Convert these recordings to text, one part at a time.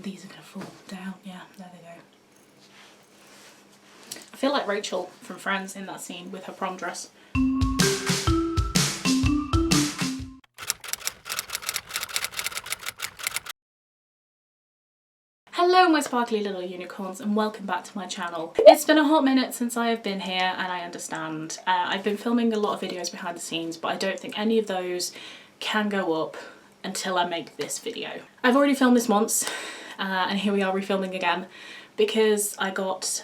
these are going to fall down. Yeah, there they go. I feel like Rachel from Friends in that scene with her prom dress. Hello my sparkly little unicorns and welcome back to my channel. It's been a hot minute since I have been here and I understand. I've been filming a lot of videos behind the scenes, but I don't think any of those can go up until I make this video. I've already filmed this once and here we are refilming again because I got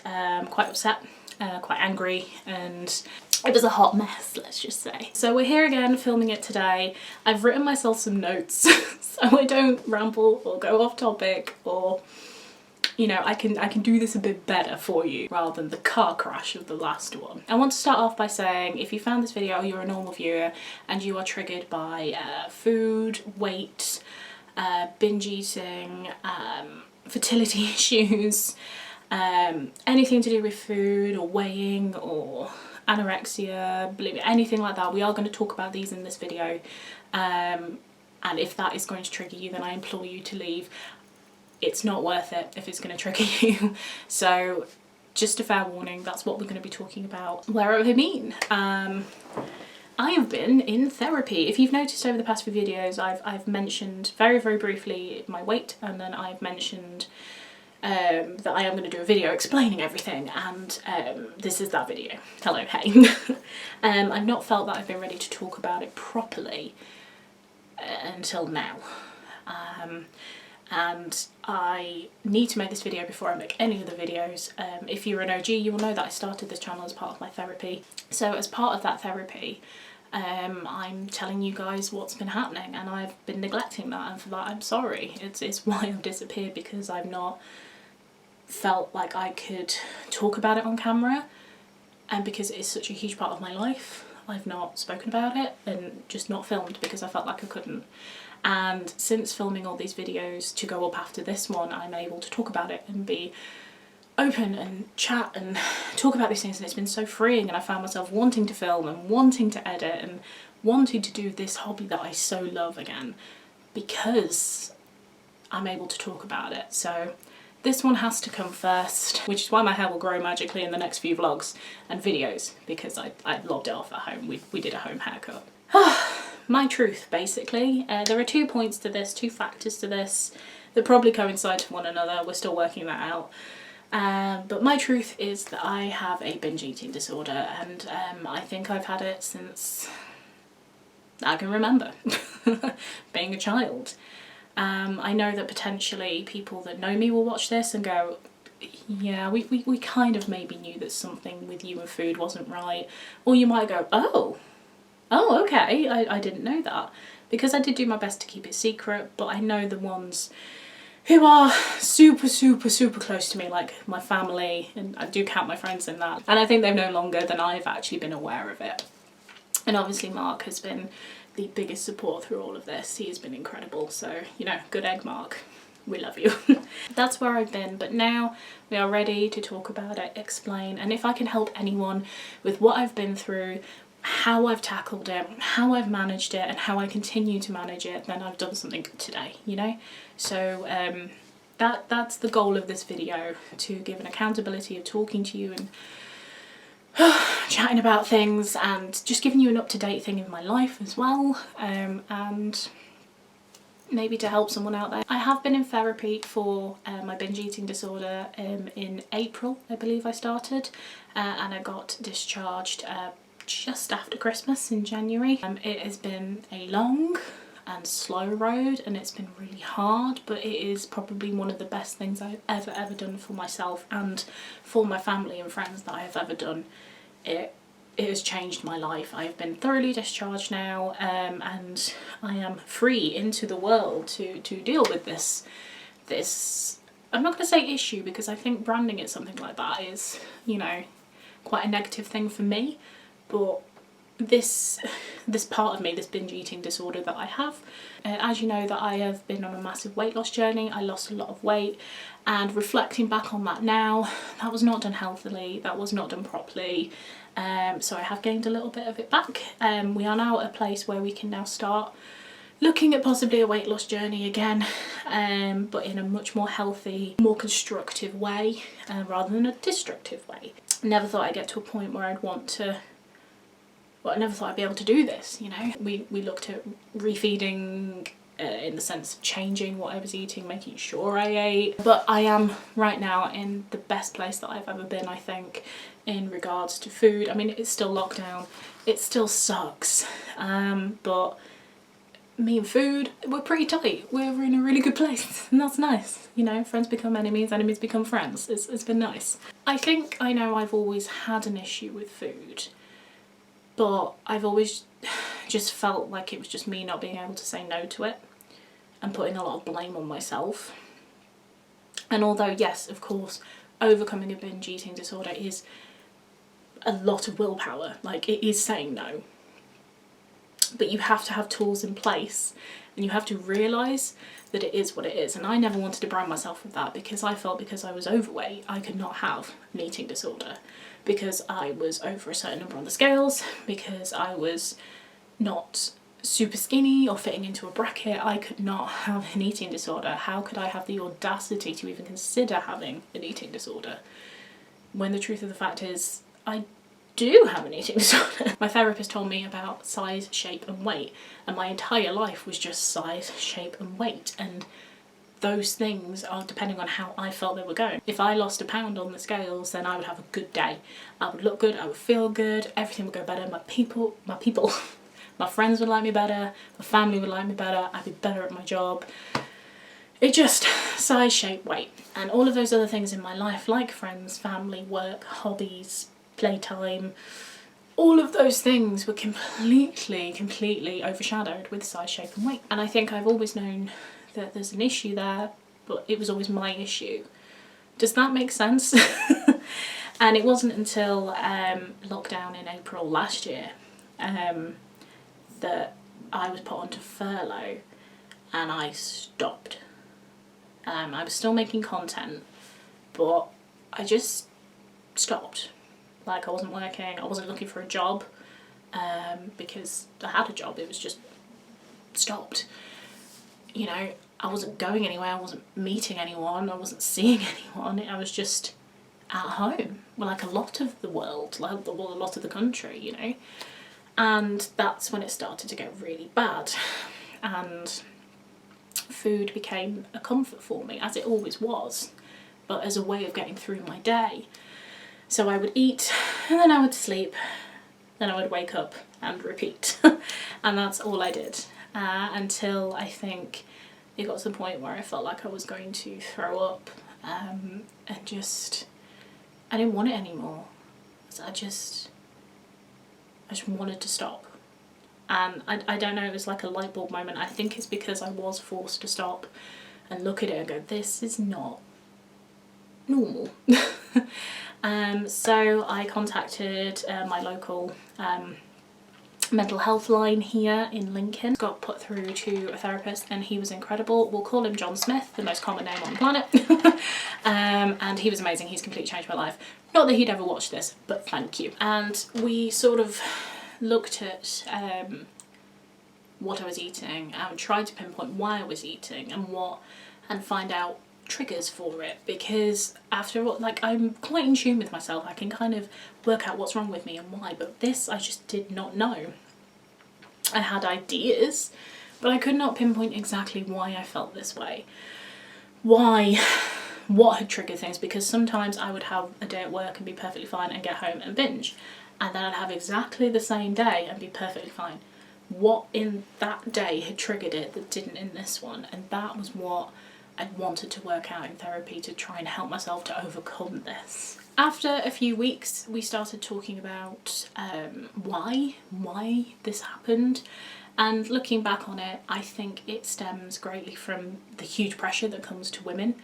quite upset, quite angry, and it was a hot mess, let's just say. So we're here again filming it today. I've written myself some notes so I don't ramble or go off topic, or you know, I can do this a bit better for you rather than the car crash of the last one. I want to start off by saying if you found this video, you're a normal viewer and you are triggered by food, weight, binge eating, fertility issues, anything to do with food or weighing or anorexia, bulimia, anything like that, we are going to talk about these in this video. And if that is going to trigger you, then I implore you to leave. It's not worth it if it's going to trigger you. So just a fair warning, that's what we're going to be talking about. Where have I been? I have been in therapy. If you've noticed over the past few videos, I've mentioned very, very briefly my weight, and then I've mentioned that I am going to do a video explaining everything, and this is that video. Hello, hey. I've not felt that I've been ready to talk about it properly until now. And I need to make this video before I make any other videos. If you're an OG, you will know that I started this channel as part of my therapy. So as part of that therapy, I'm telling you guys what's been happening, and I've been neglecting that, and for that I'm sorry. It's why I've disappeared, because I've not felt like I could talk about it on camera, and because it is such a huge part of my life, I've not spoken about it and just not filmed because I felt like I couldn't. And since filming all these videos to go up after this one, I'm able to talk about it and be open and chat and talk about these things, and it's been so freeing, and I found myself wanting to film and wanting to edit and wanting to do this hobby that I so love again because I'm able to talk about it. So this one has to come first, which is why my hair will grow magically in the next few vlogs and videos, because I lobbed it off at home. We did a home haircut. My truth, basically. There are 2 points to this, 2 factors to this that probably coincide to one another. We're still working that out. But my truth is that I have a binge eating disorder, and I think I've had it since I can remember, being a child. I know that potentially people that know me will watch this and go, yeah, we kind of maybe knew that something with you and food wasn't right. Or you might go, oh okay, I didn't know that. Because I did do my best to keep it secret, but I know the ones who are super, super, super close to me, like my family, and I do count my friends in that. And I think they've known longer than I've actually been aware of it. And obviously Mark has been the biggest support through all of this. He has been incredible. So, you know, good egg, Mark. We love you. That's where I've been, but now we are ready to talk about it, explain, and if I can help anyone with what I've been through, how I've tackled it, how I've managed it, and how I continue to manage it, then I've done something good today, you know? So that's the goal of this video, to give an accountability of talking to you and chatting about things, and just giving you an up-to-date thing in my life as well, and maybe to help someone out there. I have been in therapy for my binge eating disorder in April, I believe I started, and I got discharged just after Christmas in January. It has been a long and slow road, and it's been really hard, but it is probably one of the best things I've ever done for myself and for my family and friends that I have ever done. It has changed my life. I've been thoroughly discharged now, and I am free into the world to deal with this, I'm not going to say issue, because I think branding it something like that is, you know, quite a negative thing for me. But this part of me, this binge eating disorder that I have, as you know, that I have been on a massive weight loss journey. I lost a lot of weight, and reflecting back on that now, that was not done healthily, that was not done properly. So I have gained a little bit of it back. We are now at a place where we can now start looking at possibly a weight loss journey again, but in a much more healthy, more constructive way, rather than a destructive way. Never thought I'd get to a point where I'd want to, well, I never thought I'd be able to do this, you know. We looked at refeeding, in the sense of changing what I was eating, making sure I ate. But I am right now in the best place that I've ever been, I think, in regards to food. I mean, it's still lockdown, it still sucks, but me and food, we're pretty tight. We're in a really good place, and that's nice. You know, friends become enemies, enemies become friends. It's been nice. I think I know I've always had an issue with food, but I've always just felt like it was just me not being able to say no to it and putting a lot of blame on myself. And although, yes, of course, overcoming a binge eating disorder is a lot of willpower, like it is saying no, but you have to have tools in place and you have to realise that it is what it is. And I never wanted to brand myself with that, because I felt because I was overweight I could not have an eating disorder, because I was over a certain number on the scales, because I was not super skinny or fitting into a bracket. I could not have an eating disorder. How could I have the audacity to even consider having an eating disorder, when the truth of the fact is I do have an eating disorder. My therapist told me about size, shape and weight, and my entire life was just size, shape and weight, and those things are depending on how I felt they were going. If I lost a pound on the scales, then I would have a good day. I would look good, I would feel good, everything would go better. My friends would like me better, my family would like me better, I'd be better at my job. It just, size, shape, weight, and all of those other things in my life, like friends, family, work, hobbies, playtime, all of those things were completely overshadowed with size, shape and weight. And I think I've always known that there's an issue there, but it was always my issue. Does that make sense? And it wasn't until lockdown in April last year that I was put onto furlough and I stopped. I was still making content, but I just stopped. Like, I wasn't working, I wasn't looking for a job, because I had a job, it was just stopped. You know, I wasn't going anywhere, I wasn't meeting anyone, I wasn't seeing anyone, I was just at home. Well, like a lot of the world, like a lot of the country, you know. And that's when it started to get really bad. And food became a comfort for me, as it always was, but as a way of getting through my day. So I would eat, and then I would sleep, then I would wake up and repeat. And that's all I did, until I think it got to the point where I felt like I was going to throw up, and just, I didn't want it anymore. So I just wanted to stop. And I don't know, it was like a light bulb moment. I think it's because I was forced to stop and look at it and go, this is not normal. So I contacted my local mental health line here in Lincoln. Got put through to a therapist and he was incredible. We'll call him John Smith, the most common name on the planet. And he was amazing. He's completely changed my life. Not that he'd ever watched this, but thank you. And we sort of looked at what I was eating and tried to pinpoint why I was eating and find out triggers for it, because after all, like, I'm quite in tune with myself. I can kind of work out what's wrong with me and why, but this I just did not know. I had ideas, but I could not pinpoint exactly why I felt this way. What had triggered things, because sometimes I would have a day at work and be perfectly fine and get home and binge, and then I'd have exactly the same day and be perfectly fine. What in that day had triggered it that didn't in this one? And that was what I wanted to work out in therapy, to try and help myself to overcome this. After a few weeks, we started talking about why this happened. And looking back on it, I think it stems greatly from the huge pressure that comes to women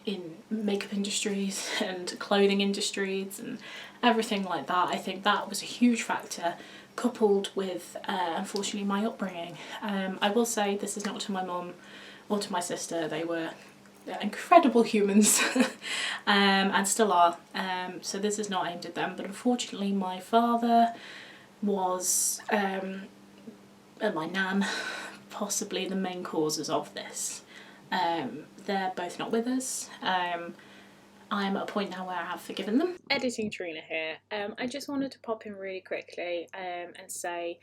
in makeup industries and clothing industries and everything like that. I think that was a huge factor, coupled with unfortunately my upbringing. I will say this is not to my mum or to my sister. They were incredible humans and still are, so this is not aimed at them, but unfortunately my father was and my nan possibly the main causes of this. They're both not with us. I'm at a point now where I have forgiven them. Editing Trina here. I just wanted to pop in really quickly and say,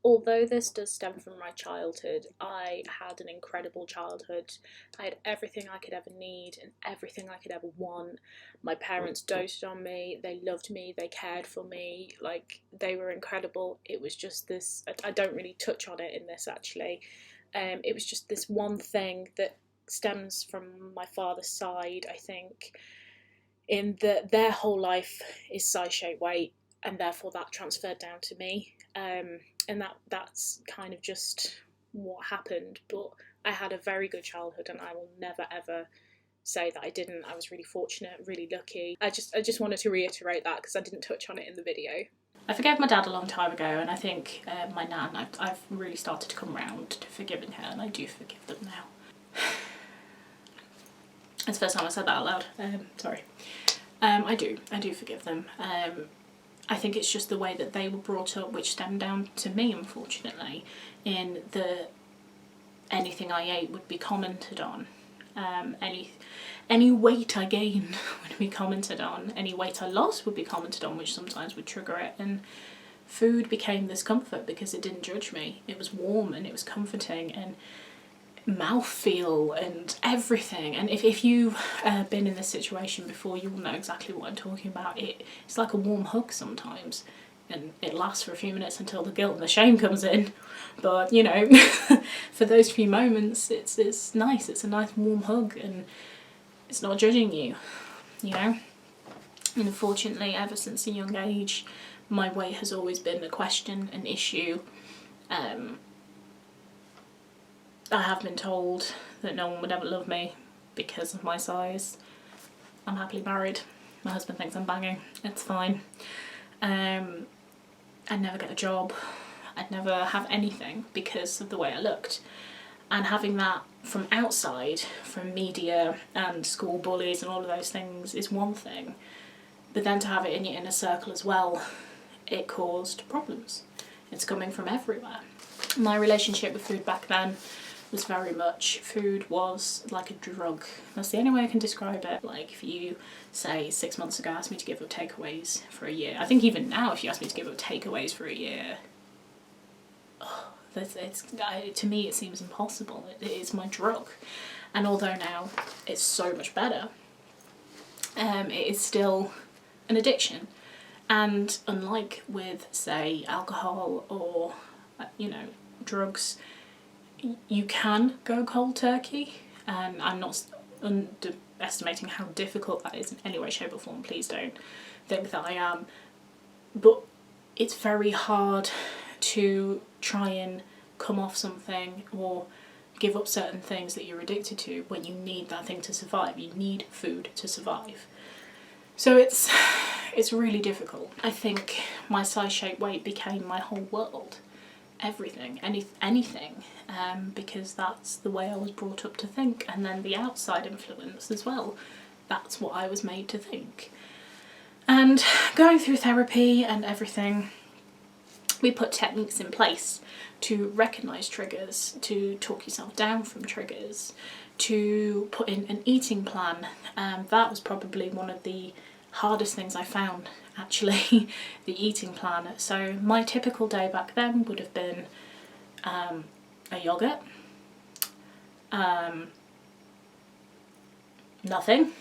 although this does stem from my childhood, I had an incredible childhood. I had everything I could ever need and everything I could ever want. My parents doted on me, they loved me, they cared for me, like, they were incredible. It was just this, I don't really touch on it in this actually, it was just this one thing that stems from my father's side, I think, in that their whole life is size, shape, weight, and therefore that transferred down to me. And that's kind of just what happened. But I had a very good childhood, and I will never ever say that I didn't. I was really fortunate, really lucky. I just wanted to reiterate that because I didn't touch on it in the video. I forgave my dad a long time ago, and I think my nan, I've really started to come round to forgiving her, and I do forgive them now. It's the first time I said that out loud. Sorry. I do forgive them. I think it's just the way that they were brought up, which stemmed down to me, unfortunately, in the anything I ate would be commented on. Any weight I gained would be commented on. Any weight I lost would be commented on, which sometimes would trigger it. And food became this comfort because it didn't judge me. It was warm and it was comforting and mouthfeel and everything. And if you've been in this situation before, you will know exactly what I'm talking about. It's like a warm hug sometimes, and it lasts for a few minutes until the guilt and the shame comes in, but you know, for those few moments it's nice. It's a nice warm hug and it's not judging you, you know. And unfortunately, ever since a young age, my weight has always been a question, an issue. I have been told that no one would ever love me because of my size. I'm happily married. My husband thinks I'm banging. It's fine. I'd never get a job. I'd never have anything because of the way I looked. And having that from outside, from media and school bullies and all of those things is one thing. But then to have it in your inner circle as well, it caused problems. It's coming from everywhere. My relationship with food back then was very much, food was like a drug. That's the only way I can describe it. Like, if you say 6 months ago asked me to give up takeaways for a year, I think even now if you ask me to give up takeaways for a year, to me it seems impossible. It is my drug. And although now it's so much better, it is still an addiction. And unlike with, say, alcohol or, you know, drugs, you can go cold turkey, and I'm not underestimating how difficult that is in any way, shape or form. Please don't think that I am. But it's very hard to try and come off something or give up certain things that you're addicted to when you need that thing to survive. You need food to survive. So it's really difficult. I think my size, shape, weight became my whole world. Everything, anything, because that's the way I was brought up to think. And then the outside influence as well, that's what I was made to think. And going through therapy and everything, we put techniques in place to recognise triggers, to talk yourself down from triggers, to put in an eating plan. That was probably one of the hardest things I found, actually, the eating plan. So my typical day back then would have been a yoghurt, nothing,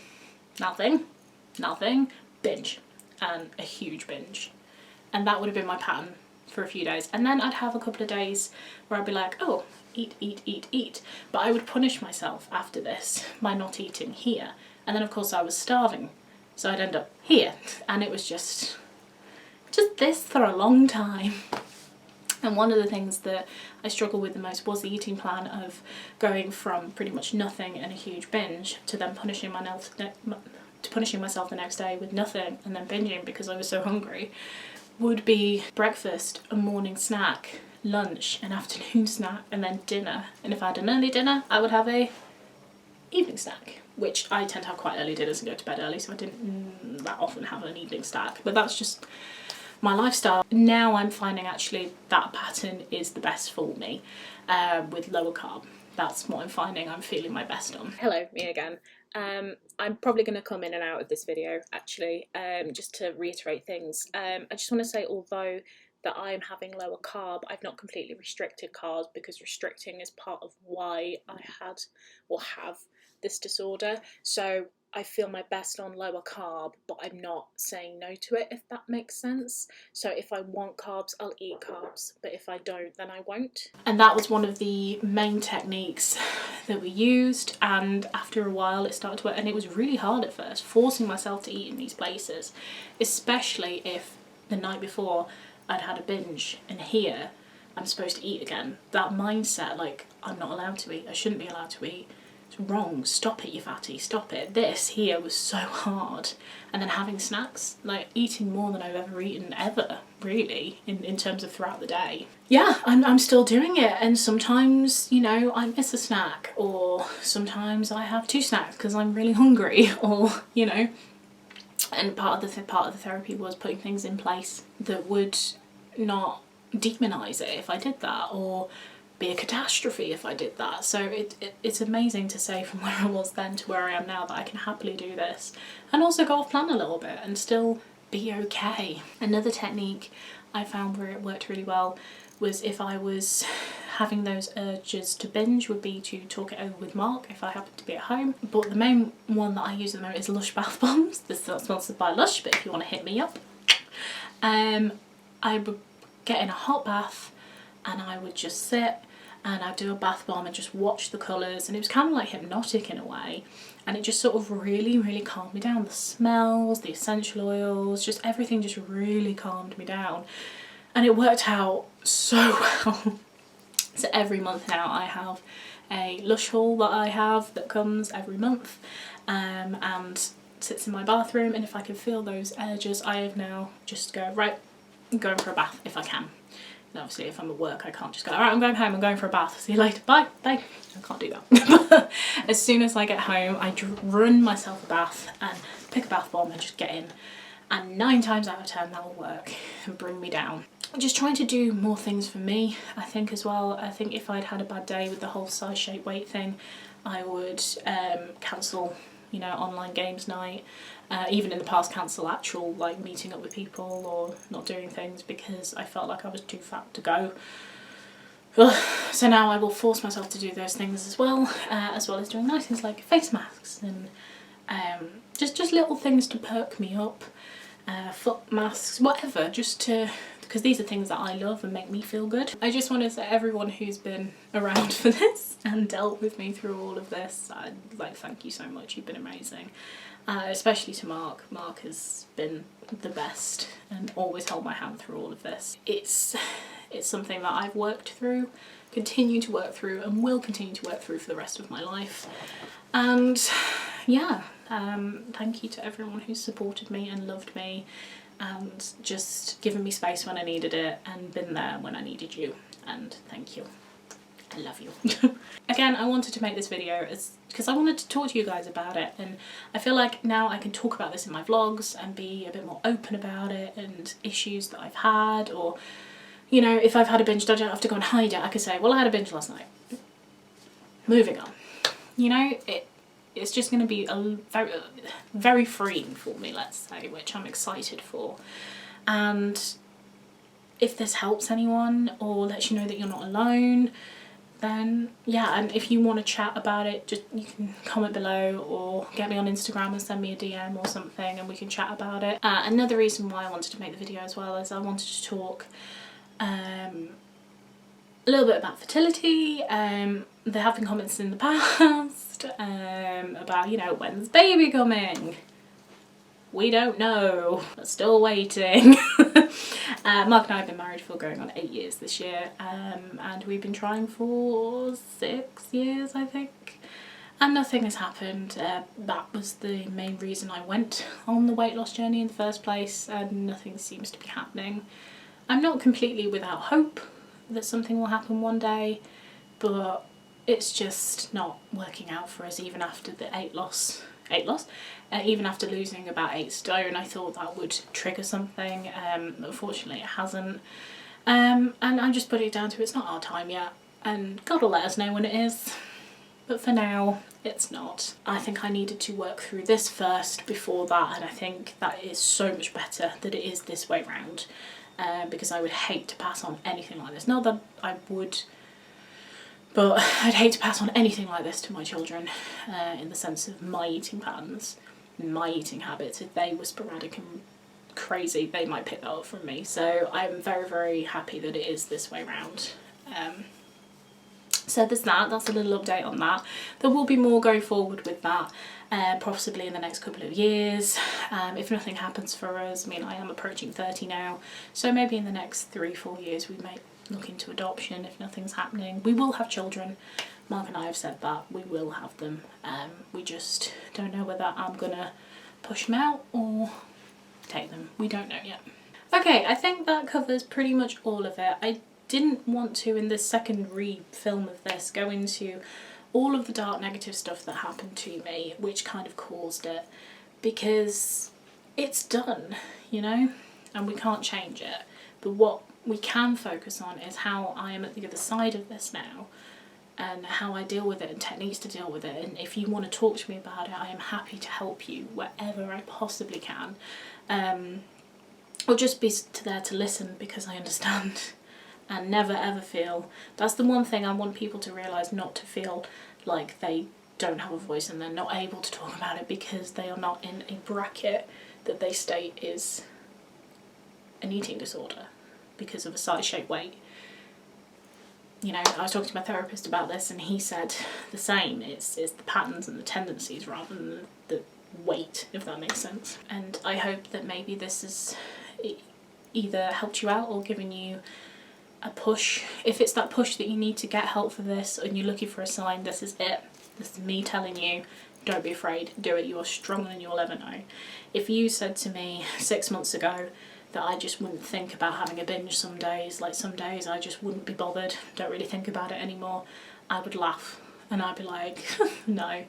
binge, and a huge binge. And that would have been my pattern for a few days. And then I'd have a couple of days where I'd be like, oh, eat. But I would punish myself after this by not eating here. And then of course I was starving. So I'd end up here, and it was just this for a long time. And one of the things that I struggled with the most was the eating plan of going from pretty much nothing and a huge binge to then punishing myself the next day with nothing and then binging because I was so hungry. Would be breakfast, a morning snack, lunch, an afternoon snack, and then dinner. And if I had an early dinner, I would have a evening snack, which I tend to have quite early dinners and go to bed early, so I didn't that often have an evening snack. But that's just my lifestyle. Now I'm finding actually that pattern is the best for me, with lower carb. That's what I'm finding I'm feeling my best on. Hello, me again. I'm probably going to come in and out of this video actually, just to reiterate things. I just want to say, although that I'm having lower carb, I've not completely restricted carbs, because restricting is part of why I had or have this disorder. So I feel my best on lower carb, but I'm not saying no to it, if that makes sense. So if I want carbs, I'll eat carbs, but if I don't, then I won't. And that was one of the main techniques that we used, and after a while it started to work. And it was really hard at first, forcing myself to eat in these places, especially if the night before I'd had a binge, and here I'm supposed to eat again. That mindset, like, I'm not allowed to eat, I shouldn't be allowed to eat, it's wrong, stop it you fatty, stop it. This here was so hard. And then having snacks, like eating more than I've ever eaten ever, really, in terms of throughout the day. Yeah, I'm still doing it, and sometimes, you know, I miss a snack, or sometimes I have 2 snacks because I'm really hungry, or, you know. And part of the therapy was putting things in place that would not demonise it if I did that, or be a catastrophe if I did that. So it's amazing to say from where I was then to where I am now that I can happily do this and also go off plan a little bit and still be okay. Another technique I found where it worked really well was, if I was having those urges to binge, would be to talk it over with Mark if I happened to be at home. But the main one that I use at the moment is Lush bath bombs. This is not sponsored by Lush, but if you want to hit me up. I would get in a hot bath and I would just sit and I'd do a bath bomb and just watch the colours, and it was kind of like hypnotic in a way, and it just sort of really calmed me down. The smells, the essential oils, just everything just really calmed me down, and it worked out so well. So every month now I have a Lush haul that I have that comes every month, and sits in my bathroom, and if I can feel those urges, I have now just go, right, I'm going for a bath if I can. And obviously if I'm at work I can't just go, alright, I'm going home, I'm going for a bath, see you later, bye. I can't do that. As soon as I get home, I run myself a bath and pick a bath bomb and just get in, and 9 times out of 10 that will work and bring me down. Just trying to do more things for me, I think, as well. I think if I'd had a bad day with the whole size, shape, weight thing, I would cancel, you know, online games night, even in the past cancel actual like meeting up with people or not doing things because I felt like I was too fat to go. So now I will force myself to do those things as well as doing nice things like face masks and just little things to perk me up, foot masks, whatever, just to, because these are things that I love and make me feel good. I just want to say, everyone who's been around for this and dealt with me through all of this, I'd like thank you so much, you've been amazing. Especially to Mark. Mark has been the best and always held my hand through all of this. It's something that I've worked through, continue to work through, and will continue to work through for the rest of my life. And yeah, thank you to everyone who's supported me and loved me and just given me space when I needed it and been there when I needed you, and thank you. I love you. Again, I wanted to make this video because I wanted to talk to you guys about it, and I feel like now I can talk about this in my vlogs and be a bit more open about it and issues that I've had, or, you know, if I've had a binge, I don't have to go and hide it. I could say, well, I had a binge last night. Moving on. You know, it's just going to be a very freeing for me, let's say, which I'm excited for. And if this helps anyone or lets you know that you're not alone, then yeah, and if you want to chat about it, just you can comment below or get me on Instagram and send me a DM or something and we can chat about it. Another reason why I wanted to make the video as well is I wanted to talk a little bit about fertility. There have been comments in the past about, you know, when's baby coming? We don't know, we're still waiting. Mark and I have been married for going on 8 years this year, and we've been trying for 6 years, I think, and nothing has happened. That was the main reason I went on the weight loss journey in the first place, and nothing seems to be happening. I'm not completely without hope that something will happen one day, but it's just not working out for us even after the weight loss. Even after losing about 8 stone, I thought that would trigger something. Unfortunately it hasn't. And I just put it down to it's not our time yet, and God will let us know when it is. But for now, it's not. I think I needed to work through this first before that, and I think that is so much better that it is this way round, because I would hate to pass on anything like this. Not that I would, but I'd hate to pass on anything like this to my children, in the sense of my eating patterns, my eating habits. If they were sporadic and crazy, they might pick that up from me. So I'm very, very happy that it is this way round. So there's that's a little update on that. There will be more going forward with that, possibly in the next couple of years, if nothing happens for us. I mean, I am approaching 30 now, so maybe in the next 3-4 years we may look into adoption if nothing's happening. We will have children. Mark and I have said that we will have them. We just don't know whether I'm gonna push them out or take them. We don't know yet. Okay, I think that covers pretty much all of it. I didn't want to, in this second re-film of this, go into all of the dark negative stuff that happened to me, which kind of caused it, because it's done, you know, and we can't change it. But what we can focus on is how I am at the other side of this now, and how I deal with it, and techniques to deal with it. And if you want to talk to me about it, I am happy to help you wherever I possibly can, or just be there to listen, because I understand. And never ever feel, that's the one thing I want people to realise, not to feel like they don't have a voice and they're not able to talk about it because they are not in a bracket that they state is an eating disorder because of a size, shape, weight. You know, I was talking to my therapist about this and he said the same. It's the patterns and the tendencies rather than the weight, if that makes sense. And I hope that maybe this has either helped you out or given you a push. If it's that push that you need to get help for this and you're looking for a sign, this is it. This is me telling you, don't be afraid, do it. You are stronger than you'll ever know. If you said to me 6 months ago that I just wouldn't think about having a binge some days, like some days I just wouldn't be bothered, don't really think about it anymore, I would laugh and I'd be like, no,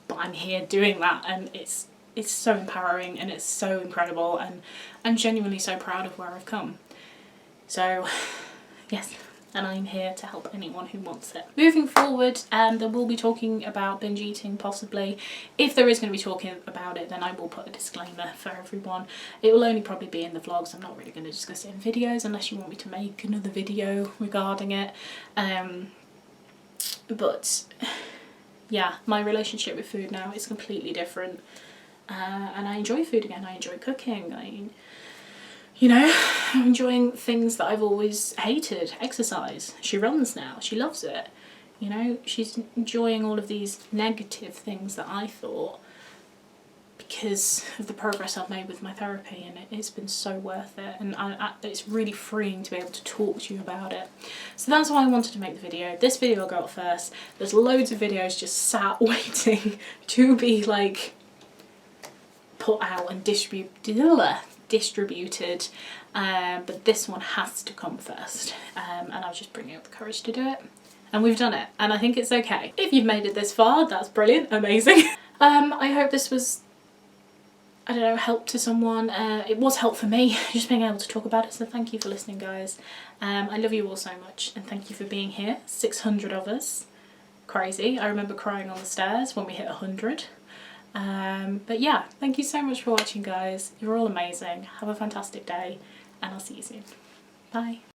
but I'm here doing that, and it's so empowering and it's so incredible, and I'm genuinely so proud of where I've come. So, yes, and I'm here to help anyone who wants it. Moving forward, there will be talking about binge eating, possibly. If there is going to be talking about it, then I will put a disclaimer for everyone. It will only probably be in the vlogs. I'm not really going to discuss it in videos unless you want me to make another video regarding it. But, yeah, my relationship with food now is completely different. And I enjoy food again. I enjoy cooking. You know, I'm enjoying things that I've always hated. Exercise. She runs now. She loves it. You know, she's enjoying all of these negative things that I thought, because of the progress I've made with my therapy, and it's been so worth it, and it's really freeing to be able to talk to you about it. So that's why I wanted to make the video. This video will go up first. There's loads of videos just sat waiting to be like put out and distributed, but this one has to come first, and I was just bringing up the courage to do it, and we've done it, and I think it's okay. If you've made it this far, that's brilliant, amazing. I hope this was, I don't know, help to someone. It was help for me, just being able to talk about it, so thank you for listening, guys. I love you all so much, and thank you for being here. 600 of us. Crazy. I remember crying on the stairs when we hit 100. But yeah, thank you so much for watching, guys. You're all amazing. Have a fantastic day, and I'll see you soon. Bye.